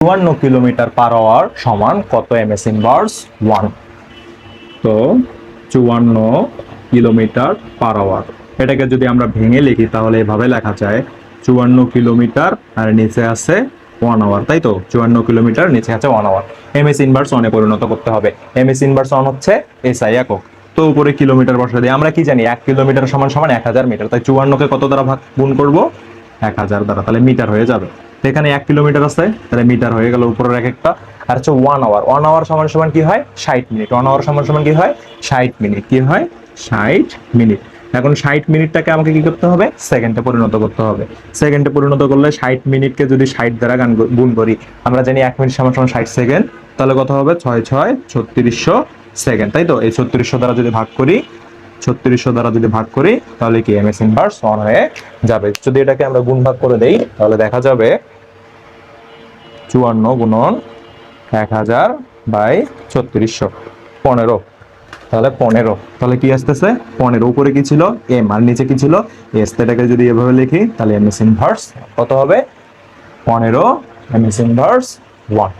54 kilometre per hour সমান কত MS inverse 1? তো 54 কিলোমিটার পার আওয়ার, এটাকে যদি আমরা ভেঙে লিখি তাহলে এভাবে লেখা যায় 54 কিলোমিটার আর নিচে আছে 1 আওয়ার, তাই তো 54 কিলোমিটার নিচে আছে 1 আওয়ার। এমএস ইনভার্স 1 এ পরিণত করতে হবে। এমএস ইনভার্স 1 হচ্ছে এসআই একক, তো উপরে কিলোমিটার বসিয়ে দিই। আমরা কি জানি 1 কিলোমিটার সমান সমান 1000 মিটার, তাই 54 কে কত দ্বারা ভাগ গুণ করব? 1000 দ্বারা, তাহলে মিটার হয়ে যাবে। এখানে 1 কিলোমিটার আছে, তাহলে মিটার হয়ে গেল উপরের এক একটা। আর হচ্ছে 1 আওয়ার, 1 আওয়ার সমান সমান কি হয়? 60 মিনিট। 1 আওয়ার সমান সমান কি হয়? 60 মিনিট। কি হয়? 60 মিনিট। এখন 60 মিনিটটাকে আমাকে কি করতে হবে? সেকেন্ডে পরিণত করতে হবে। সেকেন্ডে পরিণত করলে 60 মিনিটকে যদি 60 দ্বারা গুণ করি, আমরা জানি 1 মিনিট সমান সমান 60 সেকেন্ড, তাহলে কত হবে? 6 6 3600 সেকেন্ড, তাই তো? এই 3600 দ্বারা যদি ভাগ করি, 3600 দ্বারা যদি ভাগ করি, তাহলে কি এমএস ইনভার্স 1 হয়ে যাবে। যদি এটাকে আমরা গুণ ভাগ করে দেই, তাহলে দেখা যাবে 54 গুণন 1000 বাই 3600, 15। তাহলে 15, তাহলে কি আসতেছে? 15 উপরে কি ছিল? এম, আর নিচে কি ছিল? এস। এটাকে যদি এভাবে লিখি তাহলে এমএস ইনভার্স কত হবে? 15 এমএস ইনভার্স 1।